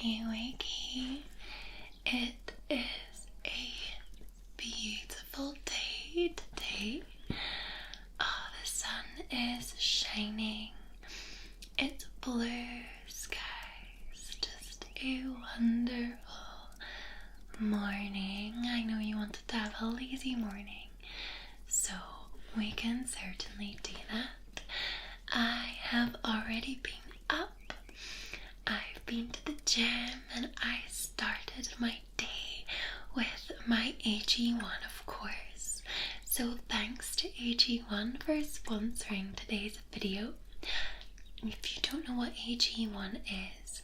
wakey. It is a beautiful day today. Oh, the sun is shining. It's blue skies. Just a wonderful morning. I know you wanted to have a lazy morning, so we can certainly do that. I have already been up. I've been to the gym and I started my day with my AG1, of course. So thanks to AG1 for sponsoring today's video. If you don't know what AG1 is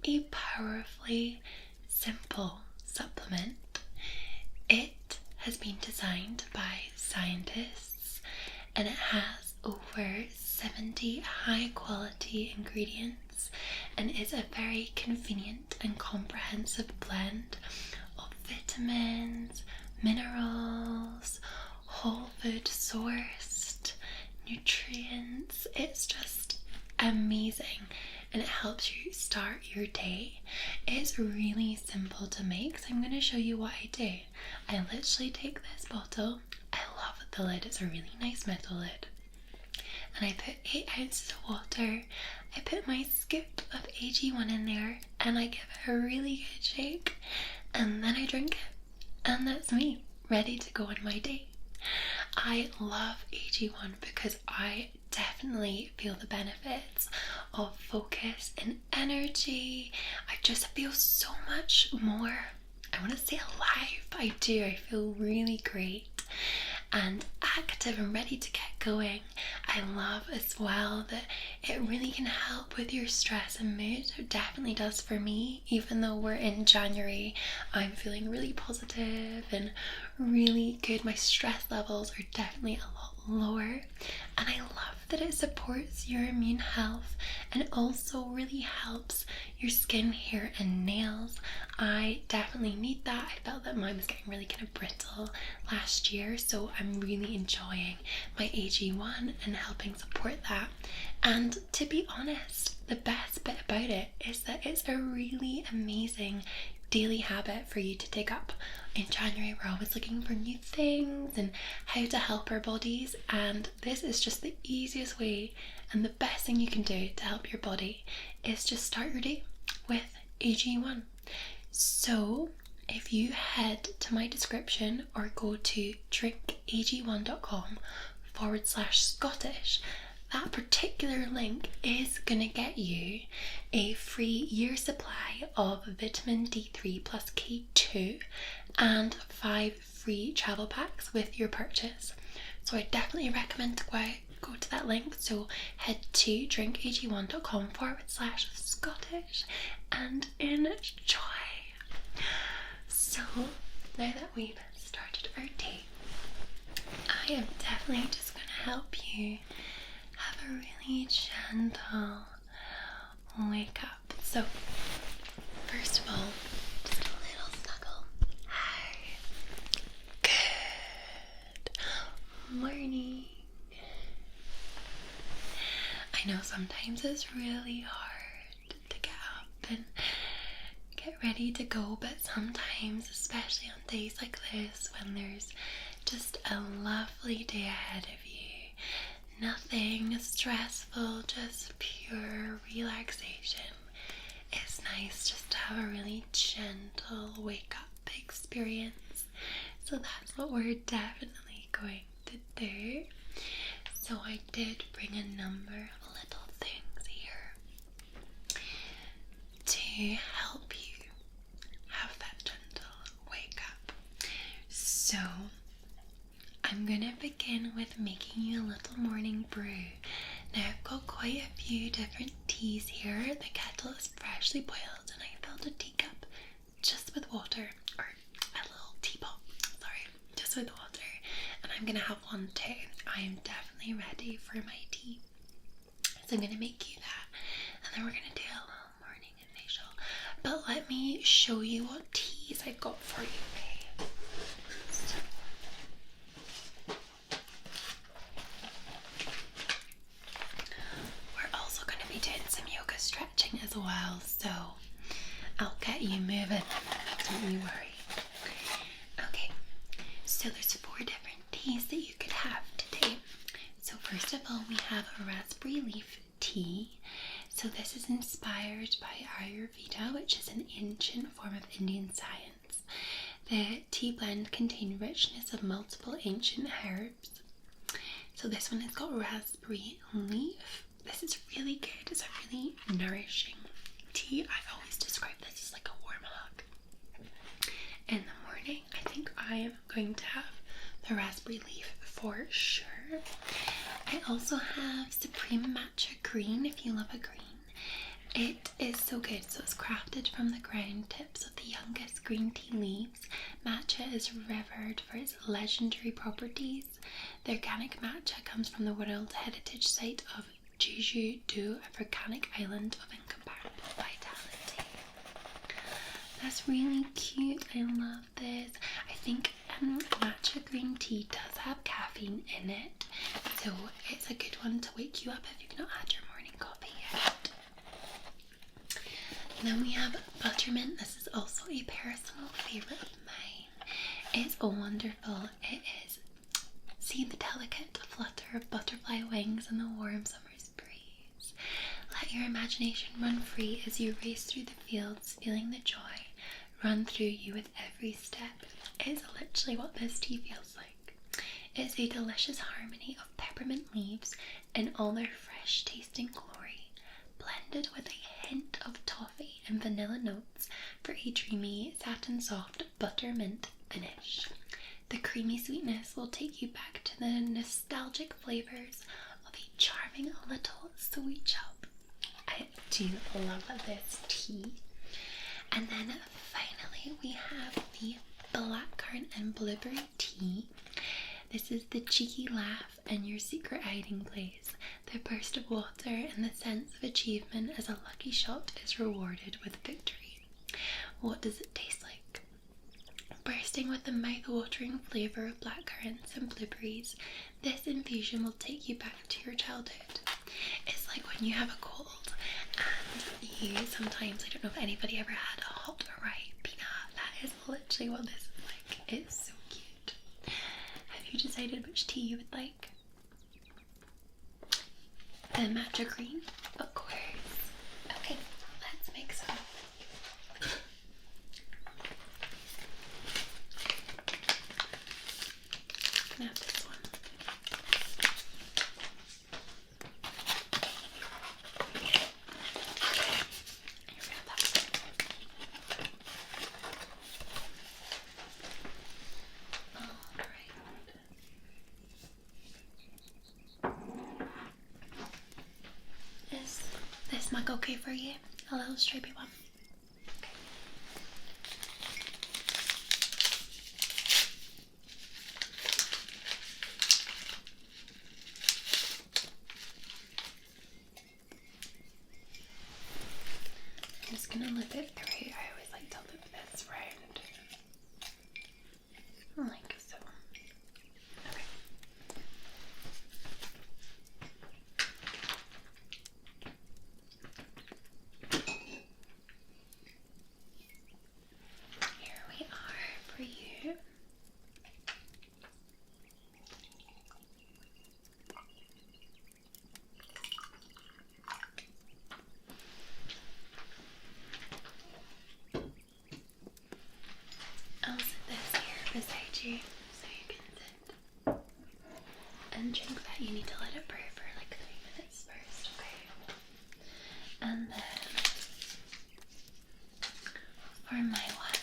a powerfully simple supplement. It has been designed by scientists and it has over 70 high quality ingredients and is a very convenient and comprehensive blend of vitamins, minerals, whole food sourced, nutrients. It's just amazing and it helps you start your day. It's really simple to make, so I'm going to show you what I do. I literally take this bottle. I love the lid, it's a really nice metal lid. And I put 8 ounces of water. I put my scoop of AG1 in there and I give it a really good shake. And then I drink it. And that's me, ready to go on my day. I love AG1 because I definitely feel the benefits of focus and energy. I just feel so much more, I want to say alive, but I do. I feel really great and active and ready to get going. I love as well that it really can help with your stress and mood. It definitely does for me. Even though we're in January, I'm feeling really positive and really good. My stress levels are definitely a lot lower, and I love that it supports your immune health and also really helps your skin, hair and nails. I definitely need that. I felt that mine was getting really kind of brittle last year, so I'm really enjoying my AG1 and helping support that. And to be honest, the best bit about it is that it's a really amazing daily habit for you to take up. In January, we're always looking for new things and how to help our bodies, and this is just the easiest way and the best thing you can do to help your body is just start your day with AG1. So if you head to my description or go to drinkag1.com/Scottish, that particular link is going to get you a free year supply of vitamin D3 plus K2 and 5 free travel packs with your purchase. So I definitely recommend to go to that link. So head to drinkag1.com/Scottish and enjoy. So now that we've started our day, I am definitely just going to help you have a really gentle wake up. So first of all, just a little snuggle. Hi. Good morning. I know sometimes it's really hard to get up and get ready to go, but sometimes, especially on days like this when there's just a lovely day ahead of you, nothing stressful, just pure relaxation, it's nice just to have a really gentle wake up experience. So that's what we're definitely going to do. So I did bring a number of little things here to help you have that gentle wake up. So I'm going to begin with making you a little morning brew. Now I've got quite a few different teas here. The kettle is freshly boiled and I filled a teacup just with water, or a little teapot, sorry, just with water. And I'm going to have one too. I am definitely ready for my tea. So I'm going to make you that and then we're going to do a little morning facial. But let me show you what teas I've got for you. So, we're also going to be doing some yoga yoga stretching as well, so I'll get you moving, don't you worry. Okay, so there's 4 different teas that you could have today. So first of all, we have a raspberry leaf tea. So this is inspired by Ayurveda, which is an ancient form of Indian science. The tea blend contains richness of multiple ancient herbs. So this one has got raspberry leaf. This is really good. It's a really nourishing tea. I always describe this as like a warm hug. In the morning, I think I am going to have the raspberry leaf for sure. I also have Supreme Matcha Green, if you love a green. It is so good. So it's crafted from the ground tips of the youngest green tea leaves. Matcha is revered for its legendary properties. The organic matcha comes from the World Heritage Site of Jeju-do, a volcanic island of incomparable vitality. That's really cute. I love this. I think matcha green tea does have caffeine in it, so it's a good one to wake you up if you've not had your morning coffee yet. And then we have buttermint. This is also a personal favourite of mine. It's wonderful. It is. See the delicate flutter of butterfly wings in the warm summer's breeze. Let your imagination run free as you race through the fields, feeling the joy run through you with every step. It's literally what this tea feels like. It's a delicious harmony of peppermint leaves in all their fresh tasting glory, blended with a hint of toffee and vanilla notes for a dreamy, satin soft buttermint finish. The creamy sweetness will take you back to the nostalgic flavors of a charming little sweet shop. I do love this tea. And then finally we have the blackcurrant and blueberry tea. This is the cheeky laugh and your secret hiding place. The burst of water and the sense of achievement as a lucky shot is rewarded with victory. What does it taste like? Bursting with the mouth-watering flavour of blackcurrants and blueberries, this infusion will take you back to your childhood. It's like when you have a cold and you sometimes, I don't know if anybody ever had a hot or ribena. That is literally what this is like. It's so cute. Have you decided which tea you would like? The matcha green? Of course. Okay, let's make some. Now this one. Is this mug okay for you? A little stripy one? Okay. I'm just gonna loop it through. I always like to loop this round. Like so. Okay. Here we are for you. I'll sit this here beside you so you can sit and drink that. You need to let it brew for like 3 minutes first, okay? And then for my one,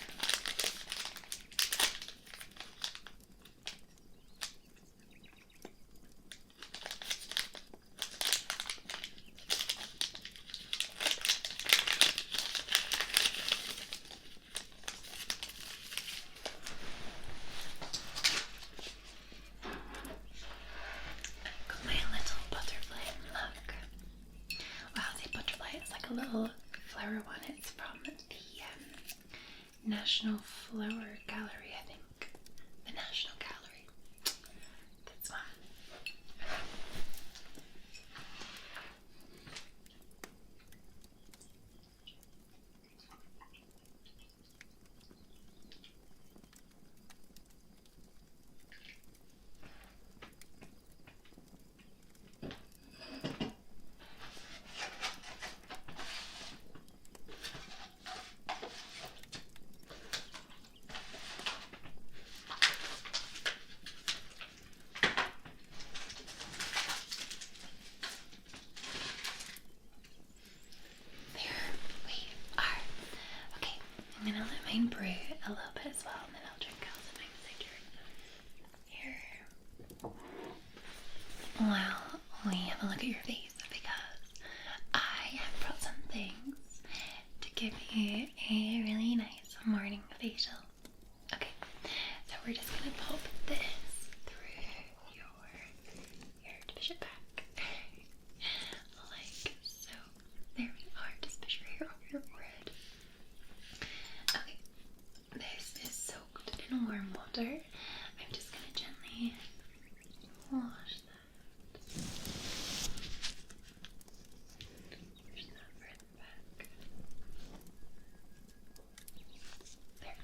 got my little butterfly mug. Wow, the butterfly is like a little flower one. It's from the National Flower Gallery, I think. The National Gallery. This one. mine brew a little bit as well, and then I'll drink calcifying here. Well, we have a look at your face because I have brought some things to give you a really nice morning facial. Okay, so we're just gonna pop this through your division back, like so. There we are, just picture here over your forehead. Okay, this is soaked in warm water. I'm just gonna gently wash that. Push that further back. There.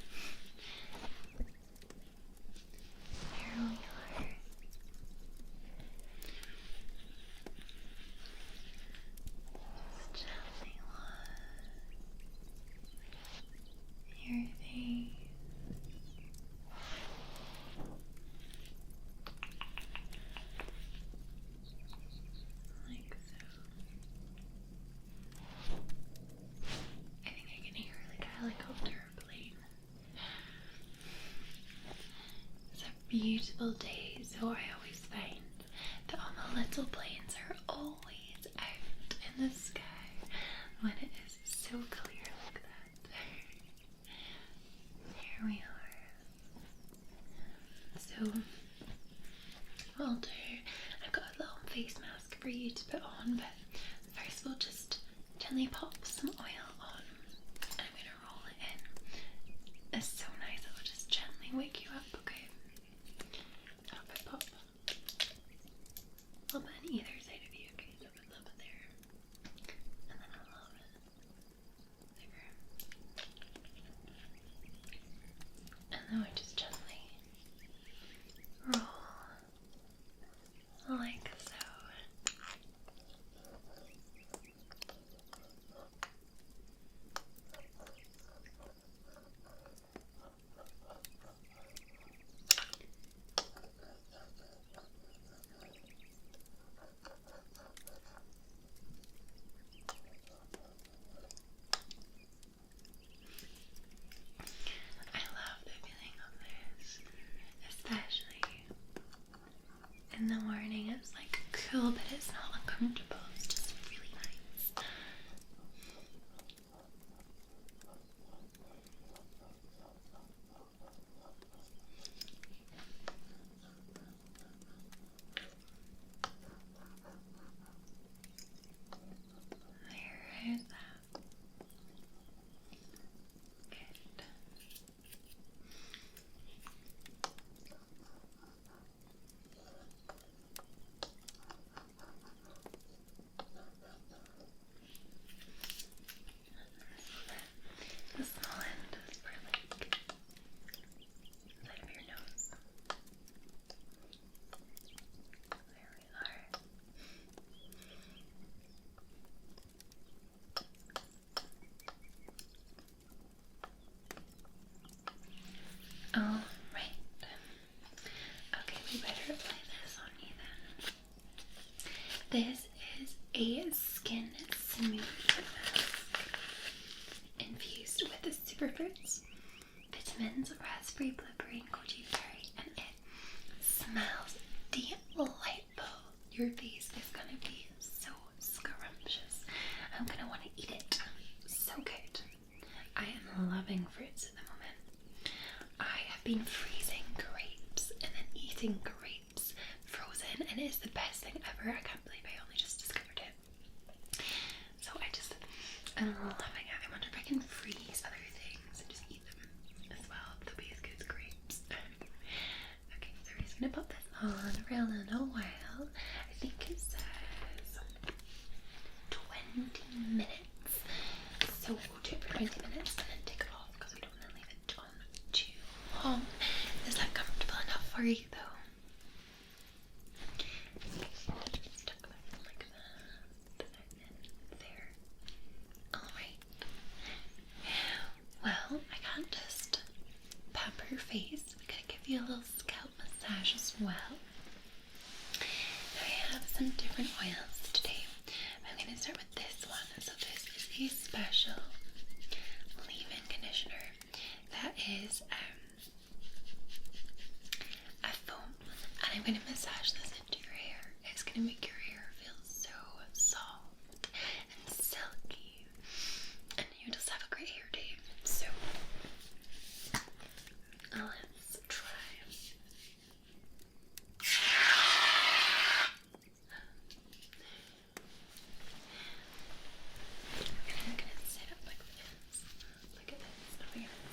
There we are. Just gently wash your face. Like so. I think I can hear like a helicopter or plane. It's a beautiful day, so I always find that all the little planes are always out in the sky when it is so clear like that. Here we are. So, what I'll do, I've got a little face mask for you to put on, but first we'll just gently pop some oil on. I'm going to roll it in. It's so nice, it will just gently wake you up, okay? Pop it, pop. A little bit on either side of you, okay? So a little bit there. And then a little bit there. And then we just gently roll like so. I love the feeling of this, especially in the morning. It's like cool, but it's not uncomfortable. It's just really nice. There is that. Good. The small end is for like inside of your nose. There we are. All right. Okay, we better apply this on you then. This is a skin smoothing mask infused with the superfruits, vitamins, raspberry, blueberry, and goji berry, and it smells delightful. Your face is gonna be so scrumptious. I'm gonna want to eat it. So good. I am loving fruits at the moment. I have been freezing grapes and then eating grapes frozen, and it is the best thing ever. I can't believe I only just discovered it. So I'm loving it. I wonder if I can freeze other things and just eat them as well. They'll be as good as grapes. Okay, so we're just gonna put this on for a little while. I think it says 20 minutes. So we'll do it for 20 minutes and then take it off because we don't want to leave it on too long. Is that comfortable enough for you though? Okay, just tuck that in like that. Put that in there. Alright. Well, I can't just pamper your face. We gotta give you a little scalp massage as well. I have some different oils today. I'm going to start with this one. So this is a special leave-in conditioner. that is a foam, and I'm going to massage this into your hair. It's going to make your hair feel so soft and silky, and you just have a great hair day. So let's try. I'm gonna sit up like this. Look at this. Oh my goodness.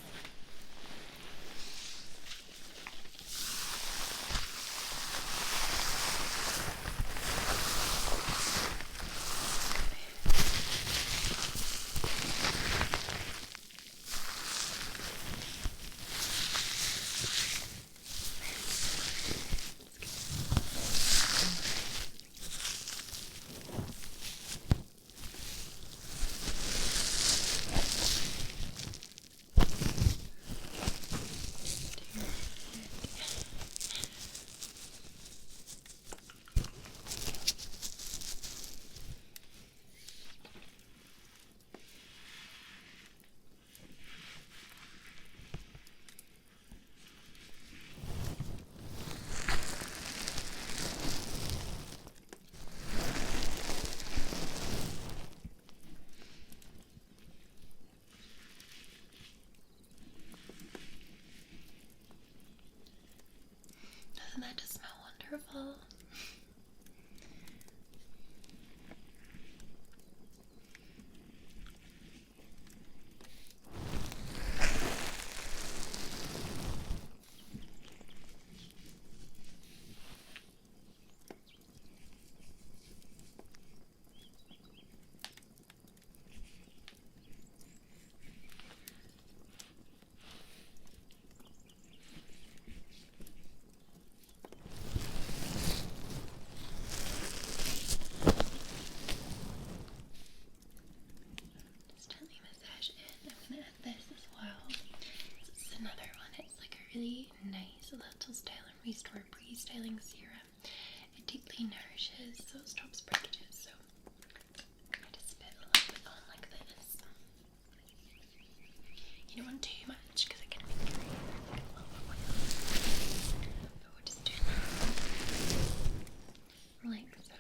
Doesn't that just smell wonderful? Really nice little style and restore pre-styling serum. It deeply nourishes, so it stops breakages. So I'm going to spit a little bit on like this. You don't want too much because it can make your hair like a little oil. But we'll just do it like so.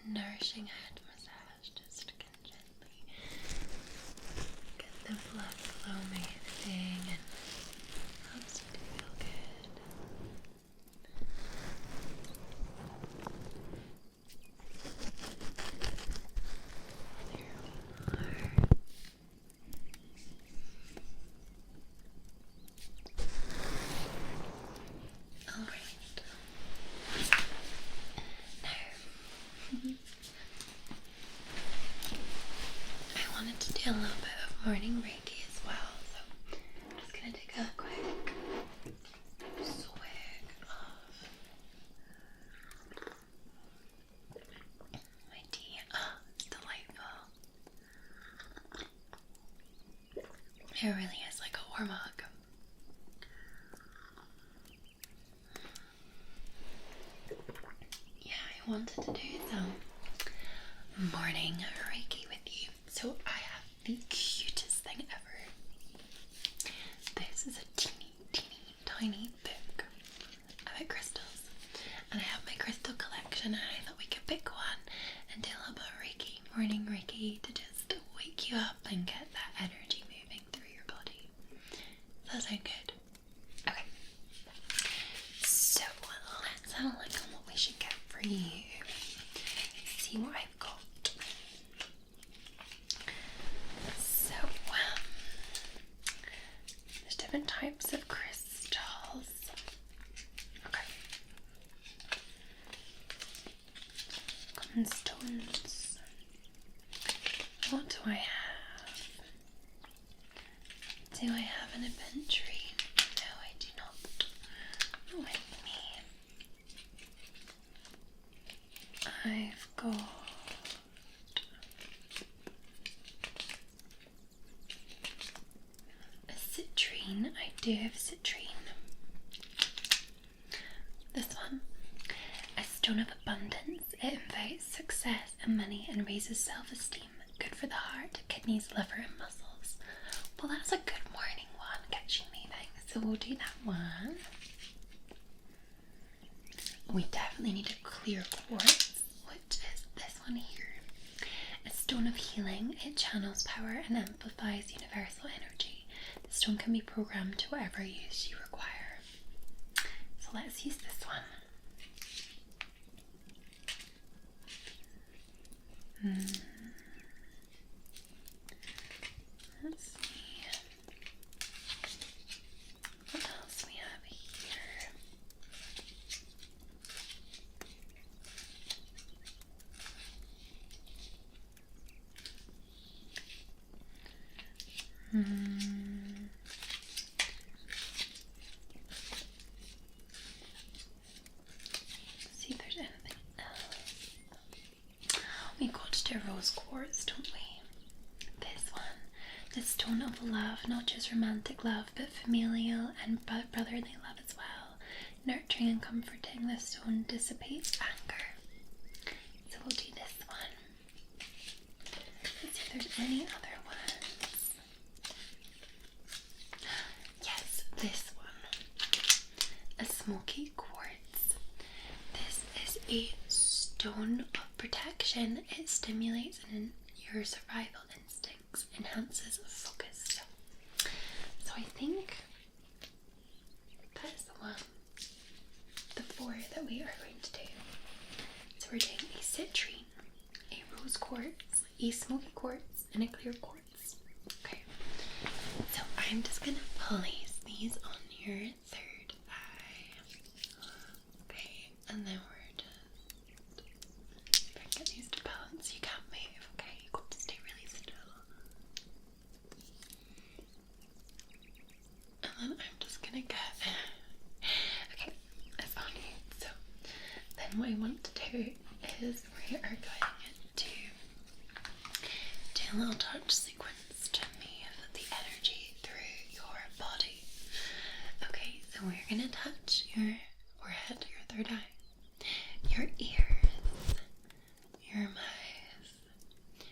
Nourishing head massage, just can gently get the blood flow moving and helps you to feel good. There we are. Alright. I wanted to do a little bit of morning Reiki as well, so I'm just going to take a quick swig of my tea. Oh, it's delightful. It really is like a warm hug. Yeah, I wanted to do some morning Reiki with you. So I have the cutest thing ever. This is a teeny tiny book about crystals, and I have my crystal collection, and I thought we could pick one and do a little bit of Reiki, morning Reiki, to just wake you up and get that energy moving through your body. Does that sound good? Okay. So let's have a look on what we should get. for you. Let's see what I've got. So, there's different types of crystals. Okay. Common stones. What do I have? Do I have an inventory? No, I do not. Not with me. I've got a citrine. I do have citrine. This one. A stone of abundance. It invites success and money and raises self-esteem. Good for the heart, kidneys, liver and muscles. Well, that's a good morning one. Gets you moving. So we'll do that one. We definitely need a clear quartz, which is this one here. A stone of healing. It channels power and amplifies universal energy. The stone can be programmed to whatever use you require. So let's use this one. Let's see. What else we have here? Let's see if there's anything else. We got to do rose quartz, don't we? This one. The stone of love, not just romantic love, but familial and brotherly love as well. Nurturing and comforting, the stone dissipates anger. So we'll do this one. Let's see if there's any other ones. Yes, this one. A smoky quartz. This is a stone of protection. It stimulates your survival instincts, enhances focus. So I think that is the one, the 4 that we are going to do. So we're doing a citrine, a rose quartz, a smoky quartz, and a clear quartz. Okay, so I'm just going to place these on your third eye. Okay, and then we're just get these to balance. You can't move, okay? You got to stay really still. And then I'm just gonna get okay, that's on you. So then what I want to do is we are going to do a little touch sequence to move the energy through your body. Okay, so we're gonna touch your forehead, your third eye, your ears, your mouth,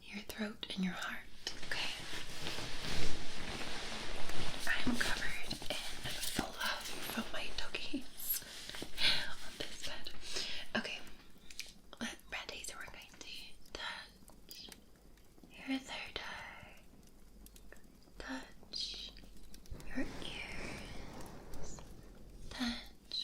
your throat, and your heart. Okay. I'm covered in full love from my doggies on this bed. Okay. Ready? So we're going to touch your third eye. Touch your ears. Touch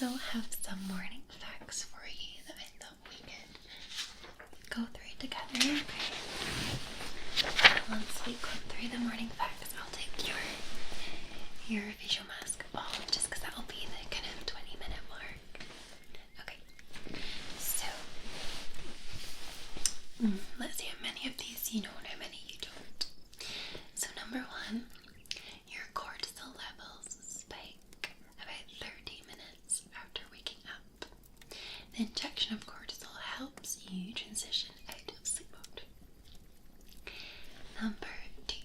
also have some morning facts for you that I thought we could go through together. Once we go through the morning facts, I'll take your visual mask off, just because that'll be the kind of 20-minute mark. Okay, so let's see how many of these you know and how many you don't. So number 1, your cortisol levels spike about 30 minutes after waking up. The injection of cortisol helps you transition out of sleep mode. Number 2,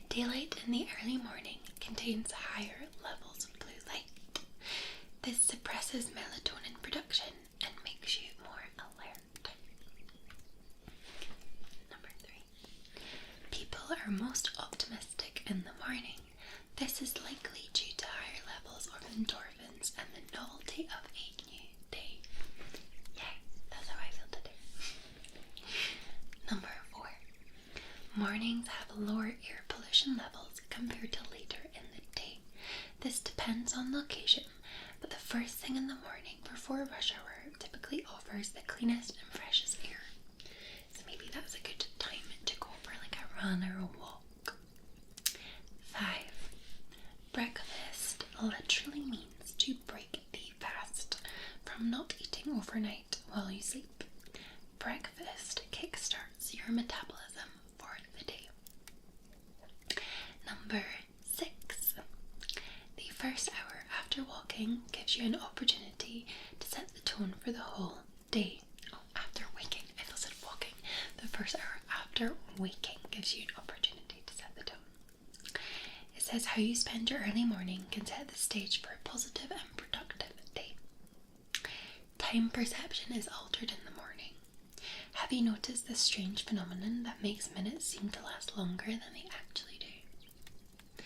daylight in the early morning contains higher levels of blue light. This suppresses melatonin production and makes you more alert. Number 3, people are most optimistic in the morning. This is likely due to higher levels of endorphins and the novelty of a new day. Yay, that's how I feel today. Number 4, mornings have lower air pollution levels compared to later in the day. This depends on location, but the first thing in the morning before rush hour typically offers the cleanest and freshest air. So maybe that's a good time to go for like a run or a walk. 5, breakfast literally means to break the fast from not eating overnight while you sleep. Breakfast kickstarts your metabolism for the day. Number 6, the first hour after walking gives you an opportunity to set the tone for the whole day. Oh, after waking, I thought I said walking. The first hour after waking gives you an opportunity to set the tone. It says how you spend your early morning can set the stage for a positive and productive day. Time perception is altered in the morning. Have you noticed this strange phenomenon that makes minutes seem to last longer than they actually do?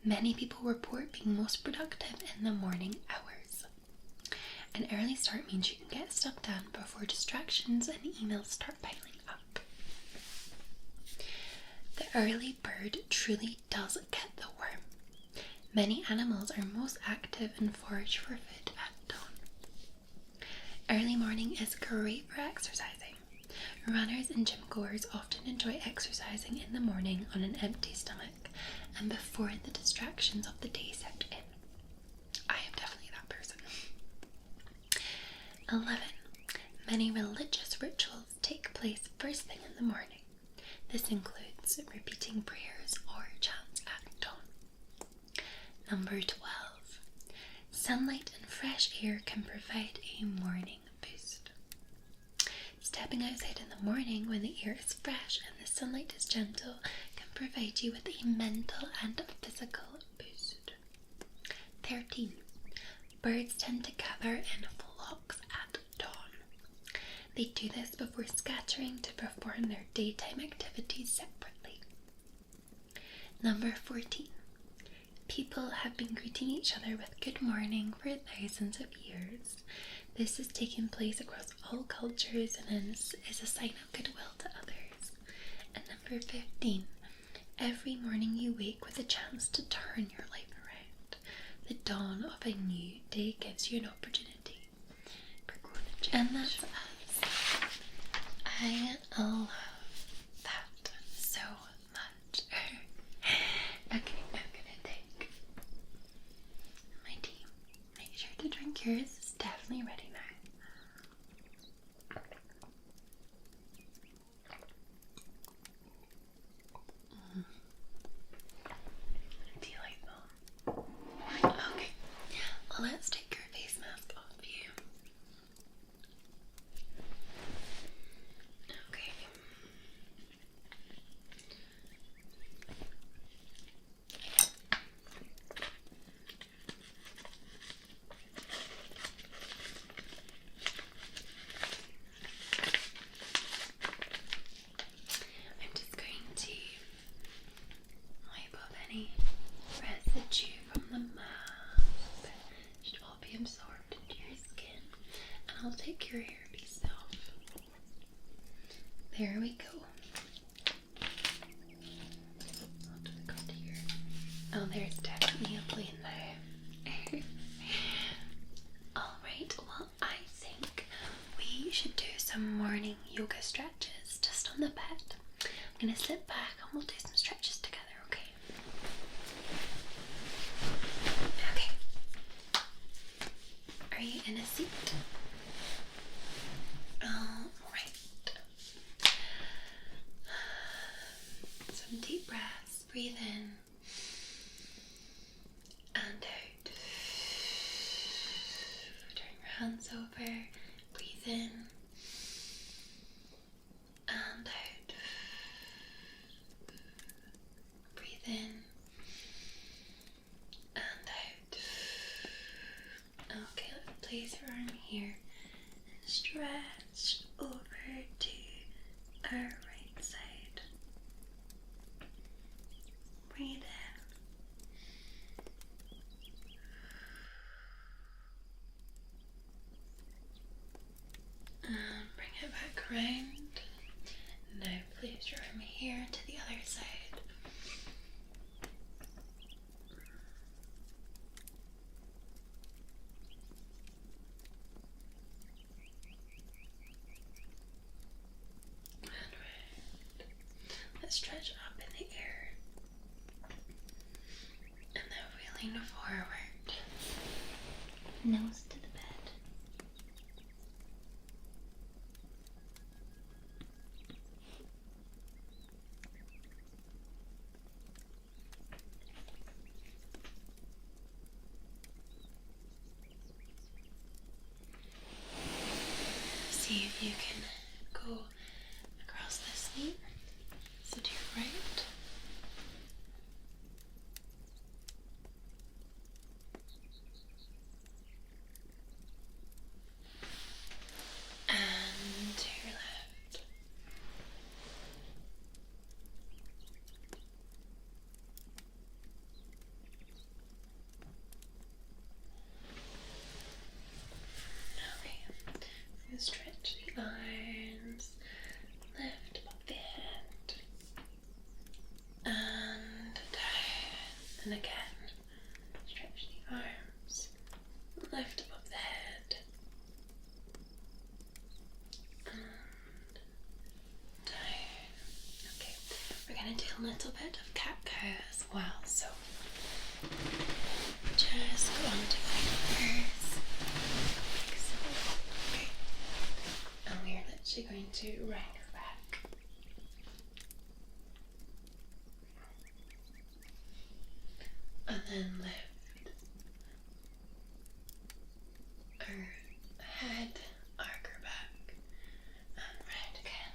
Many people report being most productive in the morning hours. An early start means you can get stuff done before distractions and emails start piling up. The early bird truly does get the worm. Many animals are most active and forage for food at dawn. Early morning is great for exercising. Runners and gym goers often enjoy exercising in the morning on an empty stomach and before the distractions of the day set in. I am definitely that person. 11. Many religious rituals take place first thing in the morning. This includes repeating prayers or chants at dawn. Number 12. Sunlight and fresh air can provide a morning boost. Stepping outside in the morning when the air is fresh and the sunlight is gentle can provide you with a mental and physical boost. 13. Birds tend to gather in flocks at dawn. They do this before scattering to perform their daytime activities separately. Number 14. People have been greeting each other with good morning for thousands of years. This has taken place across all cultures and is a sign of goodwill to others. And number 15. Every morning you wake with a chance to turn your life around. The dawn of a new day gives you an opportunity for growth and change. And that's us. I love that so much. Okay, I'm gonna take my tea. Make sure to drink yours. It's definitely ready now. Delightful. Okay, let's take your face mask off you. Okay. I'm just going to wipe off any residue from the mask. It should all be absorbed into your skin. And I'll take your hairpiece off. There we go. I'll just cut here. Oh, there's definitely a plane now. some morning yoga stretches just on the bed. I'm gonna sit back and we'll do some stretches together, okay? Okay. Are you in a seat? Alright. Some deep breaths. Breathe in and out. Turn your hands over. Breathe in and out. Breathe in and out. Okay, let's place your arm here and stretch over to our right side. Breathe in. And bring it back around. Now place your arm here to the other side. And round. Let's stretch up in the air. And then we lean forward. Nose to the bed. See if you can go across this knee, so to your right. And to your left. Okay, so stretch the arms, lift above the head, and down, and again, stretch the arms, lift above the head, and down. Okay, we're going to do a little bit of cat-cow as well, so just go on to fingers, like so. Okay, and we're literally going to round her back. And then lift her head, arc her back, and round again.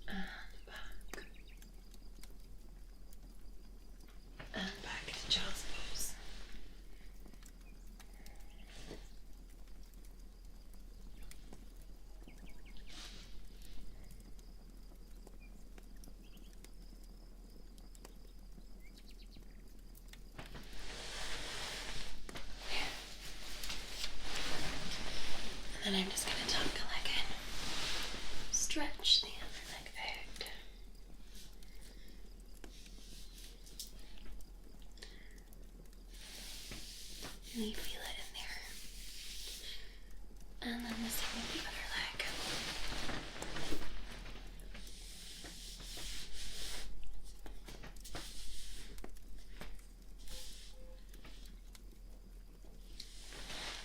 And back. And back to child's pose. And then I'm just going to tuck a leg in, stretch the other leg out. And you feel it in there. And then the same with the other leg.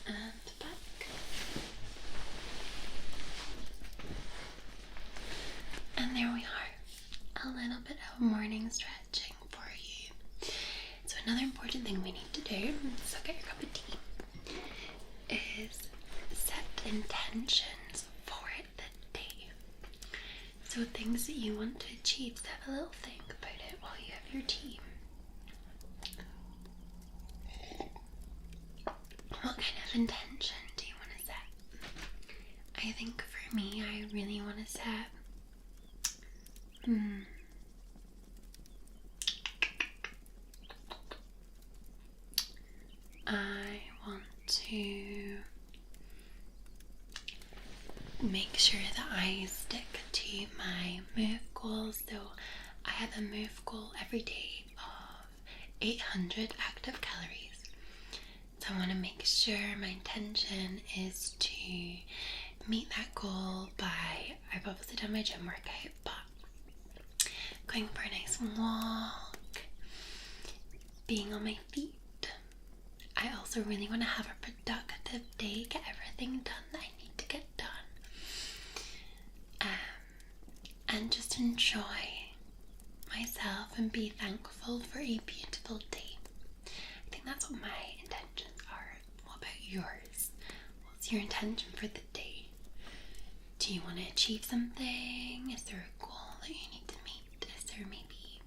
And back. And there we are. A little bit of morning stretching for you. So another important thing we need to do, so get your cup of tea, is set intentions for the day. So things that you want to achieve, so have a little think about it while you have your tea. What kind of intention do you want to set? I think for me, I really want to set I want to make sure that I stick to my move goals. So I have a move goal every day of 800 active calories. So So I want to make sure my intention is to meet that goal by, I've obviously done my gym workout, but going for a nice walk, being on my feet. I also really want to have a productive day, get everything done that I need to get done, and just enjoy myself and be thankful for a beautiful day. I think that's what my intentions are. What about yours? What's your intention for the day? Do you want to achieve something? Is there a goal that you need to meet? Is there maybe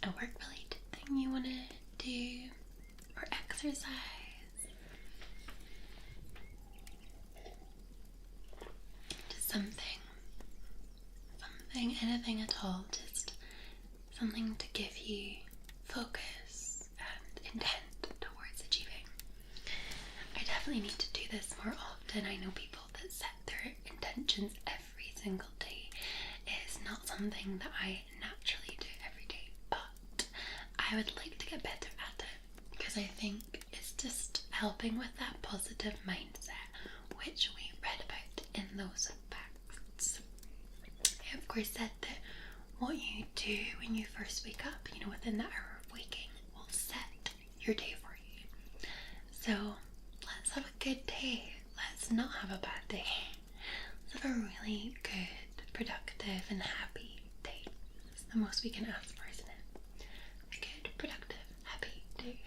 a work-related thing you want to do? Or exercise? Just something, anything at all, just something to give you focus and intent towards achieving. I definitely need to do this more often. I know people that set their intentions every single day. It is not something that I naturally do every day, but I would like to get better at it, because I think it's just helping with that positive mindset, which we read about in those facts. It of course said that what you do when you first wake up, within the hour of waking, will set your day for you. So let's have a good day. Let's not have a bad day. Let's have a really good, productive, and happy day. That's the most we can ask for, isn't it? A good, productive, happy day.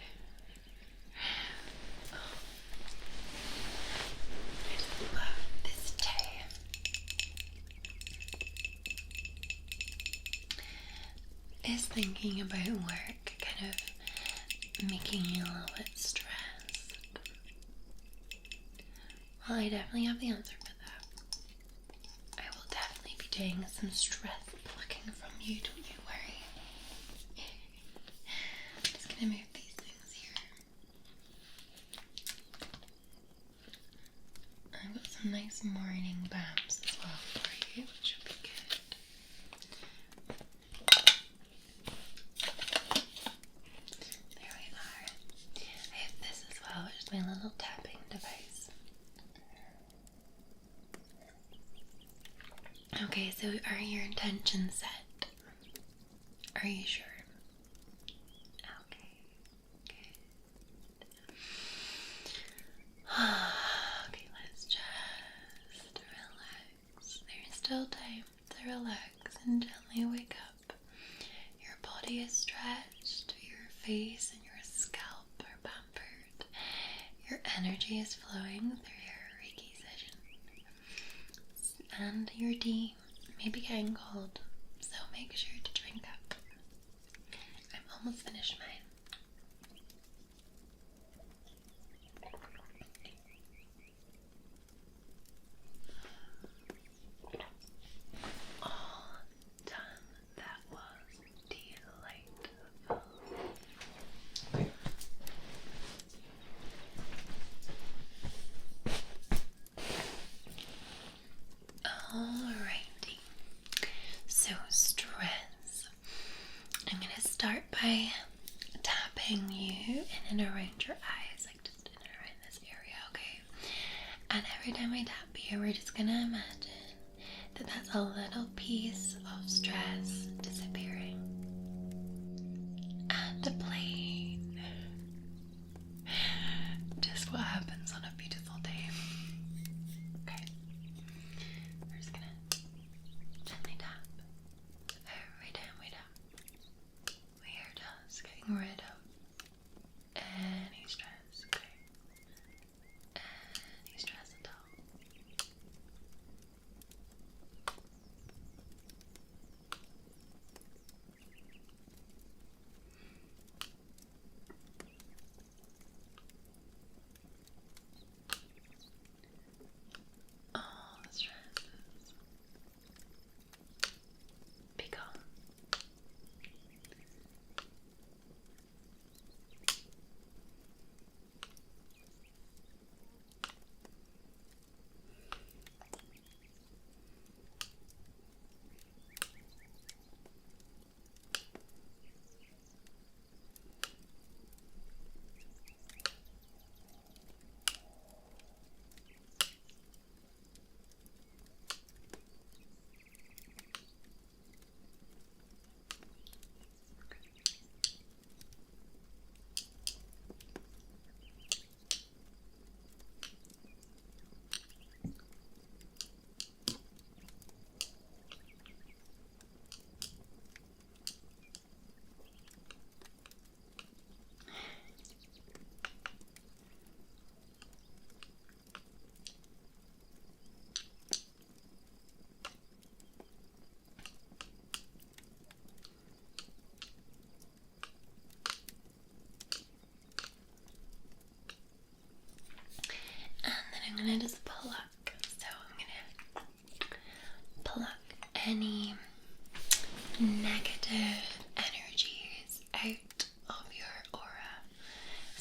I just love this day. Is thinking about work kind of making you a little bit stressed? Well, I definitely have the answer for that. I will definitely be doing some stress plucking from you, don't you worry. I'm just gonna move these things here. I've got some nice morning balms as well for you, which will be good. There we are. I have this as well, which is my little tapping device. Okay, so are your intentions set? Are you sure? Okay, good. Okay, let's just relax. There's still time to relax and gently wake up. Your body is stretched, your face and your scalp are pampered. Your energy is flowing through your Reiki session. And your tea may be getting cold, so make sure to drink up. I'm almost finished mine. All done. That was delightful. Alrighty. So stress. I'm gonna start by tapping you in and around your eyes, like just in and around this area, okay? And every time I tap you, we're just gonna imagine that that's a little piece of stress disappearing. And a plane. Just what happens on a beautiful day. Okay. We're just gonna gently tap. Every time we tap, we are just getting rid of any stress, okay? Any stress at all.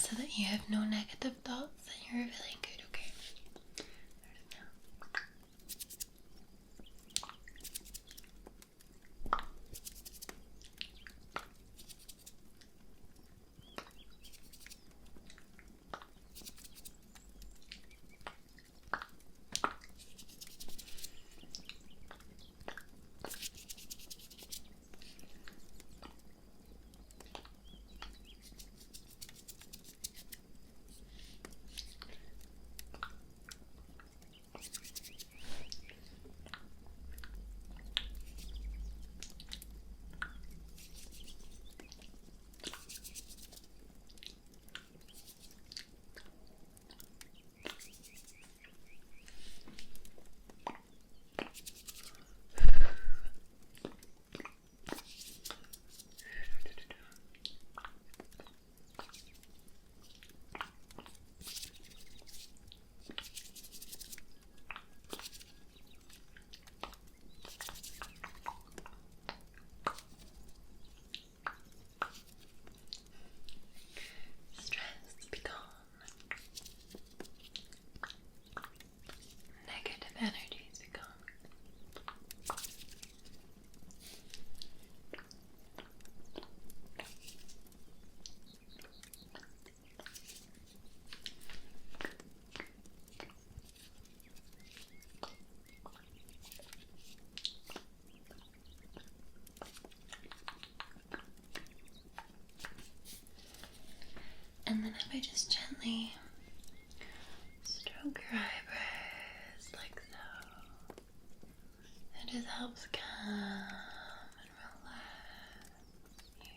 just so that you have no negative thoughts and you're feeling good, okay? Energies be gone. And then if I just gently stroke your eyebrows like so, it just helps calm and relax you.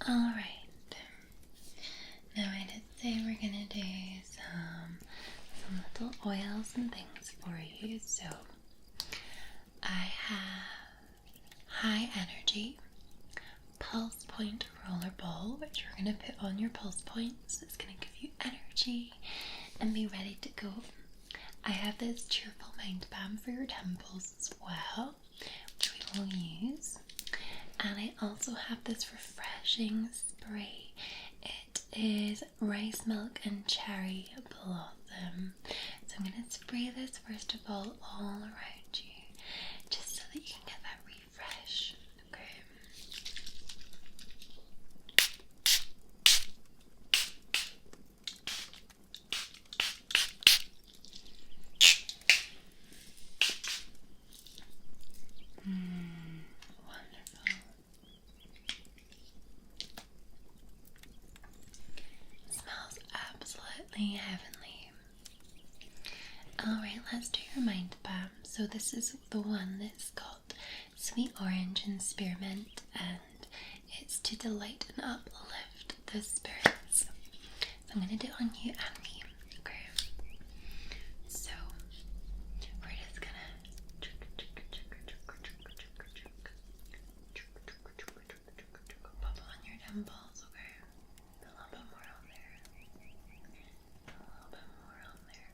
Alright, now I did say we're gonna do some little oils and things for you. So I have high energy pulse point roller ball, which we're gonna put on your pulse points. It's gonna give you energy and be ready to go. I have this cheerful mind balm for your temples as well, which we will use. And I also have this refreshing spray. It is rice milk and cherry blossom. So I'm going to spray this first of all around you, just so that you can get that refresh. Okay. Wonderful. Smells absolutely heavenly. Alright, let's do your mind balm. So this is the one that's got sweet orange and spearmint, and it's to delight and uplift the spirits. So I'm going to do it on you and me. Okay. So we're just going to pop it on your temples, okay? A little bit more on there. A little bit more on there.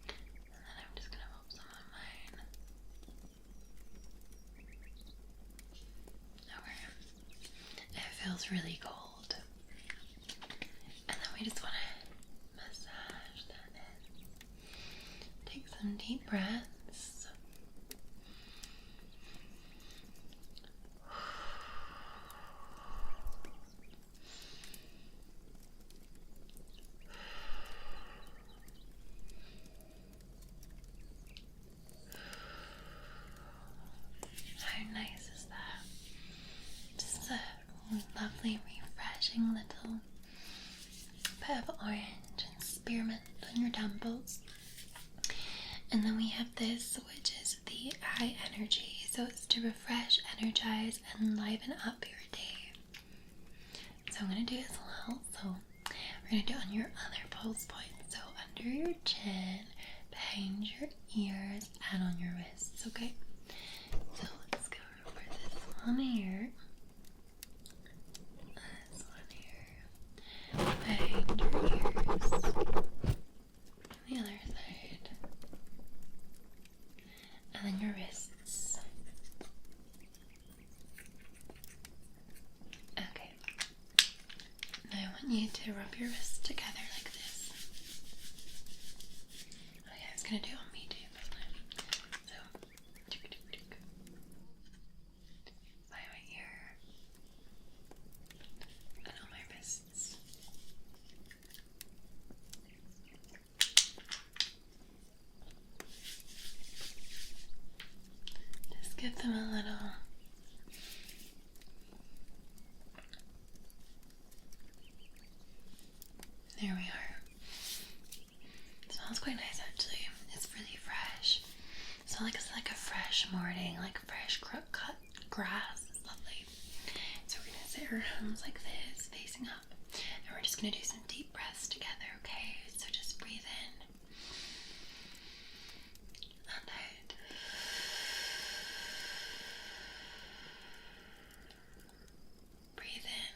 And then I'm just gonna pop some on mine. Okay. It feels really cold. And then we just want to massage that in. Take some deep breaths. How nice is that? Just the lovely, refreshing little bit of orange and spearmint on your temples. And then we have this, which is the eye energy. So it's to refresh, energize, and liven up your day. So I'm going to do it as well. So we're going to do it on your other pulse points. So under your chin, behind your ears, and on your wrists, okay? So let's go over this one here. This one here. Behind your ears. The other side. And then your wrists. Okay. Now I want you to rub your wrists together like this. Okay, I was going to do it on me too. So, by my ear and on my wrists. Just give them a little. There we are. It smells quite nice actually. It's really fresh. So it's like a fresh morning, like fresh cut grass. It's lovely. So we're gonna sit our hands like this, facing up, and we're just gonna do some deep breaths together, okay? So just breathe in and out. Breathe in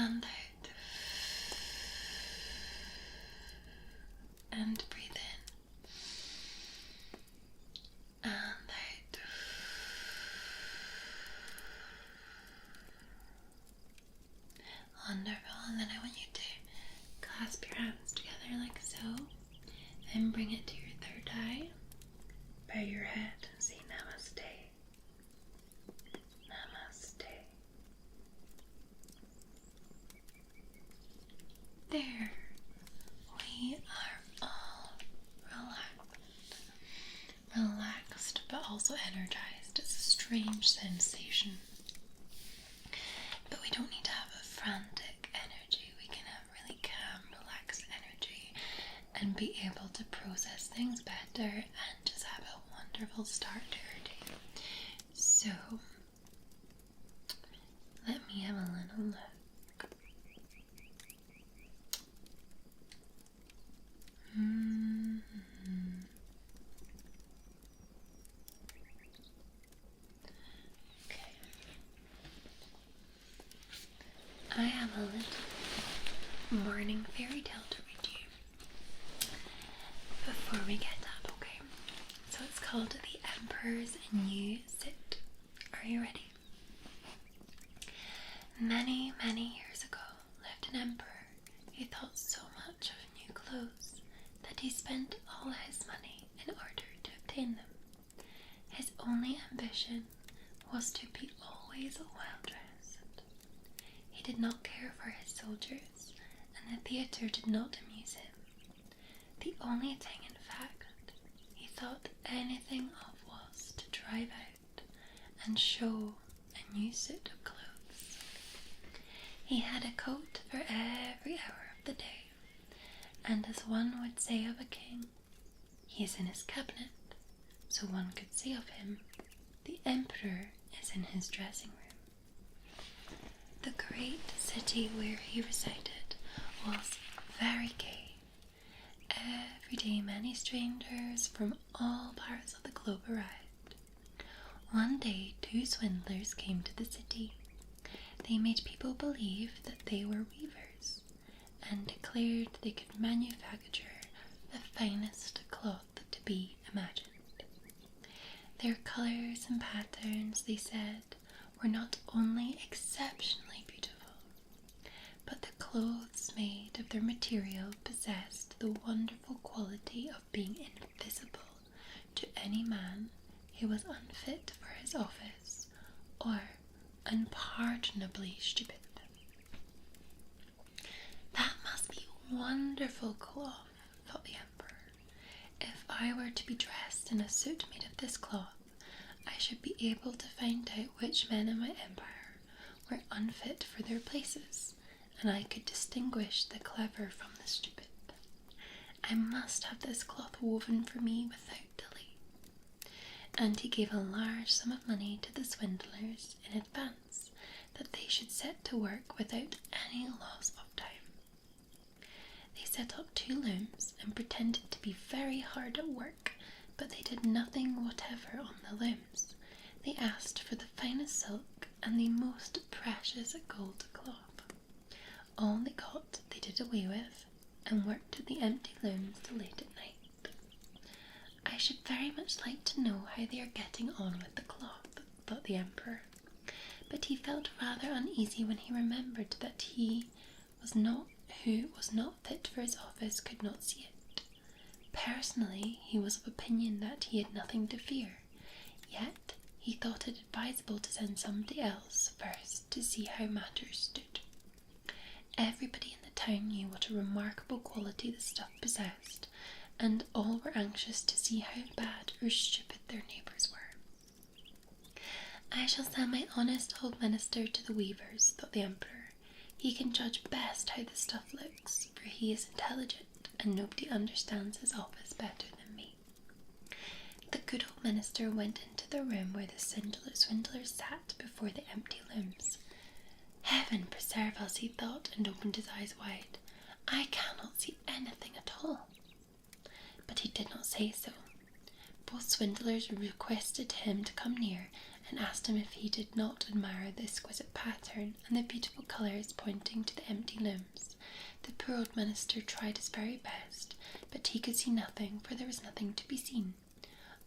and out. And breathe in and out. Wonderful. And then I want you to clasp your hands together like so, and bring it to your third eye. Bow your head and say namaste. Namaste. There. We are all relaxed, but also energized. It's a strange sensation. But we don't need to have a frantic energy. We can have really calm, relaxed energy and be able to process things better and just have a wonderful start to our day. So, let me have a little look. Okay. I have a little morning fairy tale to read you before we get up, okay? So it's called The Emperor's New Suit. Are you ready? Many, many years ago lived an emperor who thought so much of new clothes that he spent all his money in order to obtain them. His only ambition was to be always well dressed. He did not care for his soldiers, and the theatre did not amuse him. The only thing, in fact, he thought anything of was to drive out and show a new suit of clothes. He had a coat for every hour of the day, and as one would say of a king, he is in his cabinet, so one could say of him, the emperor is in his dressing room. The great city where he resided was very gay. Every day many strangers from all parts of the globe arrived. One day 2 swindlers came to the city. They made people believe that they were weavers and declared they could manufacture the finest cloth to be imagined. Their colours and patterns, they said, were not only exceptionally beautiful, but the clothes made of their material possessed the wonderful quality of being invisible to any man who was unfit for his office or unpardonably stupid. That must be wonderful cloth, thought the emperor. If I were to be dressed in a suit made of this cloth, I should be able to find out which men in my empire were unfit for their places, and I could distinguish the clever from the stupid. I must have this cloth woven for me without delay. And he gave a large sum of money to the swindlers in advance, that they should set to work without any loss of time. They set up 2 looms and pretended to be very hard at work, but they did nothing whatever on the looms. They asked for the finest silk and the most precious gold cloth. All they got they did away with, and worked at the empty looms till late at night. I should very much like to know how they are getting on with the cloth, thought the Emperor, but he felt rather uneasy when he remembered that who was not fit for his office could not see it. Personally, he was of opinion that he had nothing to fear, yet he thought it advisable to send somebody else first to see how matters stood. Everybody in the town knew what a remarkable quality the stuff possessed, and all were anxious to see how bad or stupid their neighbours were. I shall send my honest old minister to the weavers, thought the Emperor. He can judge best how the stuff looks, for he is intelligent, and nobody understands his office better than me. The good old minister went into the room where the swindlers sat before the empty looms. Heaven preserve us, he thought, and opened his eyes wide. I cannot see anything at all. But he did not say so. Both swindlers requested him to come near, and asked him if he did not admire the exquisite pattern and the beautiful colours pointing to the empty looms. The poor old minister tried his very best, but he could see nothing, for there was nothing to be seen.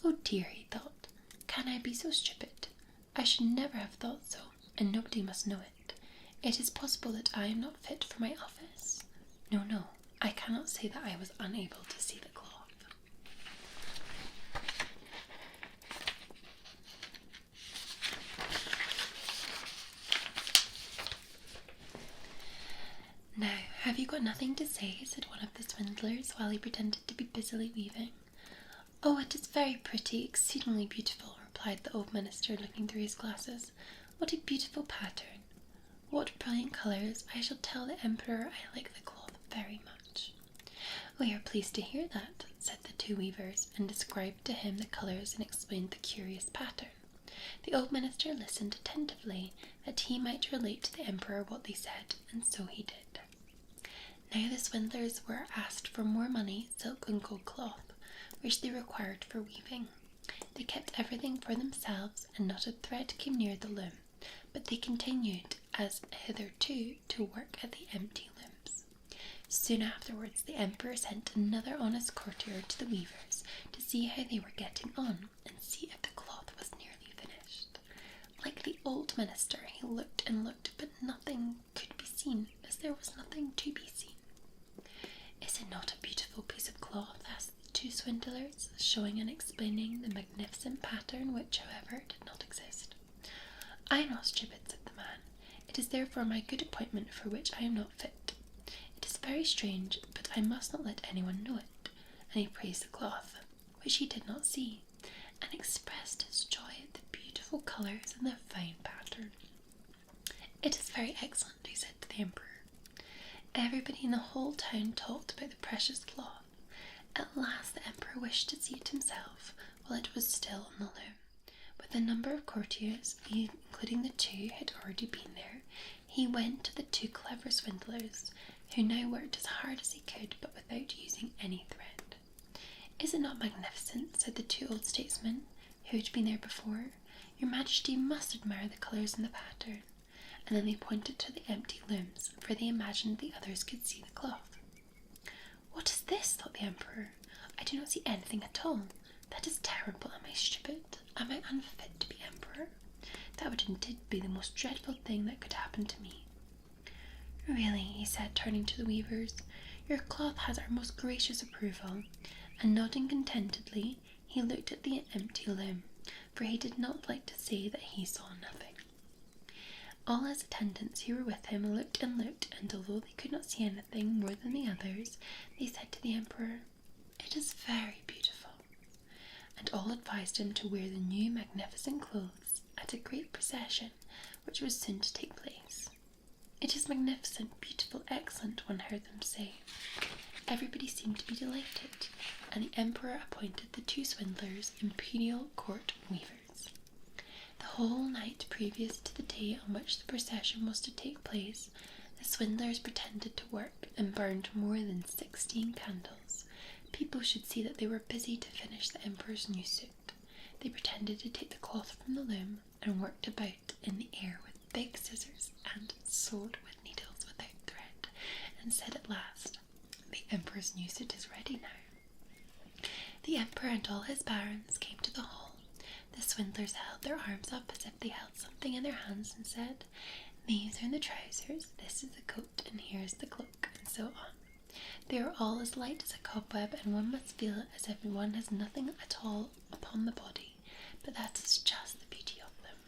Oh dear, he thought, can I be so stupid? I should never have thought so, and nobody must know it. It is possible that I am not fit for my office. No, I cannot say that I was unable to see the cloth. Now, have you got nothing to say? Said one of the swindlers, while he pretended to be busily weaving. Oh, it is very pretty, exceedingly beautiful, replied the old minister, looking through his glasses. What a beautiful pattern! What brilliant colours! I shall tell the Emperor I like the cloth very much. We are pleased to hear that, said the 2 weavers, and described to him the colours and explained the curious pattern. The old minister listened attentively, that he might relate to the Emperor what they said, and so he did. Now the swindlers were asked for more money, silk and gold cloth, which they required for weaving. They kept everything for themselves, and not a thread came near the loom, but they continued, as hitherto, to work at the empty looms. Soon afterwards the Emperor sent another honest courtier to the weavers to see how they were getting on, and see if the cloth was nearly finished. Like the old minister, he looked and looked, but nothing could be seen, as there was nothing to be seen. Is it not a beautiful piece of cloth? Asked the 2 swindlers, showing and explaining the magnificent pattern, which, however, did not exist. I am not stupid, said the man. It is therefore my good appointment for which I am not fit. It is very strange, but I must not let anyone know it. And he praised the cloth, which he did not see, and expressed his joy at the beautiful colours and the fine pattern. It is very excellent, he said to the Emperor. Everybody in the whole town talked about the precious cloth. At last the Emperor wished to see it himself, while it was still on the loom. With a number of courtiers, including the 2 who had already been there, he went to the 2 clever swindlers, who now worked as hard as they could, but without using any thread. Is it not magnificent? Said the 2 old statesmen, who had been there before. Your Majesty must admire the colours and the pattern. And then they pointed to the empty looms, for they imagined the others could see the cloth. What is this? Thought the Emperor. I do not see anything at all. That is terrible. Am I stupid? Am I unfit to be Emperor? That would indeed be the most dreadful thing that could happen to me. Really, he said, turning to the weavers, your cloth has our most gracious approval. And nodding contentedly, he looked at the empty loom, for he did not like to say that he saw nothing. All his attendants who were with him looked, and although they could not see anything more than the others, they said to the Emperor, It is very beautiful. and all advised him to wear the new magnificent clothes at a great procession which was soon to take place. "It is magnificent, beautiful, excellent," one heard them say. Everybody seemed to be delighted, and the emperor appointed the two swindlers imperial court weavers. The whole night previous to the day on which the procession was to take place, the swindlers pretended to work and burned more than 16 candles. People should see that they were busy to finish the emperor's new suit. They pretended to take the cloth from the loom and worked about in the air with big scissors and sewed with needles without thread, and said at last, "The emperor's new suit is ready now." The emperor and all his barons came to the hall. The swindlers held their arms up as if they held something in their hands and said, "These are the trousers, this is the coat, and here is the cloak," and so on. They are all as light as a cobweb, and one must feel as if one has nothing at all upon the body, but that is just the beauty of them.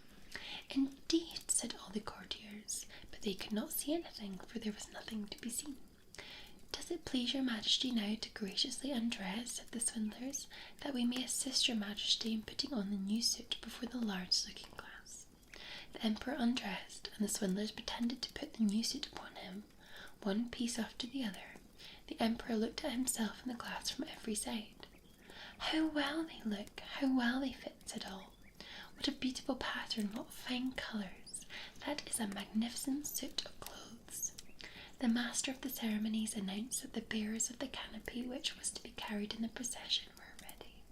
"Indeed," said all the courtiers, but they could not see anything, for there was nothing to be seen. "Does it please your majesty now to graciously undress," said the swindlers, "that we may assist your majesty in putting on the new suit before the large looking glass?" The emperor undressed, and the swindlers pretended to put the new suit upon him, one piece after the other. The emperor looked at himself in the glass from every side. "How well they look, how well they fit," said all. "What a beautiful pattern, what fine colours! That is a magnificent suit of clothes." The master of the ceremonies announced that the bearers of the canopy which was to be carried in the procession were ready.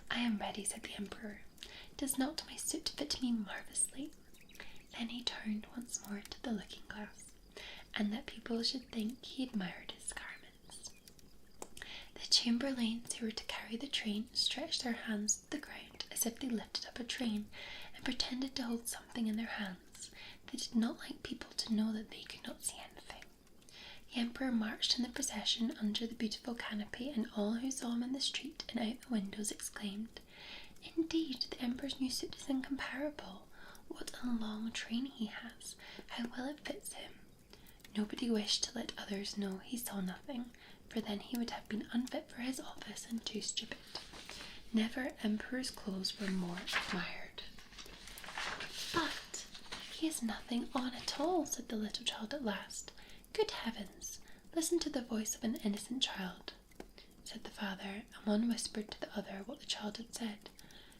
"I am ready," said the emperor. "Does not my suit fit me marvellously?" Then he turned once more to the looking-glass, and that people should think he admired his garments. The chamberlains who were to carry the train stretched their hands to the ground as if they lifted up a train, and pretended to hold something in their hands. They did not like people to know that they could not see anything. The emperor marched in the procession under the beautiful canopy, and all who saw him in the street and out the windows exclaimed, "Indeed, the emperor's new suit is incomparable. What a long train he has! How well it fits him!" Nobody wished to let others know he saw nothing, for then he would have been unfit for his office and too stupid. Never emperor's clothes were more admired. "But he has nothing on at all," said the little child at last. "Good heavens, listen to the voice of an innocent child," said the father, and one whispered to the other what the child had said.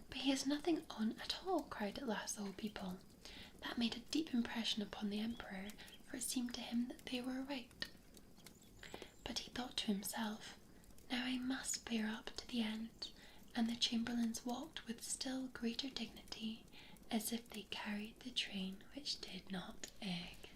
"But he has nothing on at all," cried at last the whole people. That made a deep impression upon the emperor, for it seemed to him that they were right. But he thought to himself, "Now I must bear up to the end," and the chamberlains walked with still greater dignity, as if they carried the train which did not egg.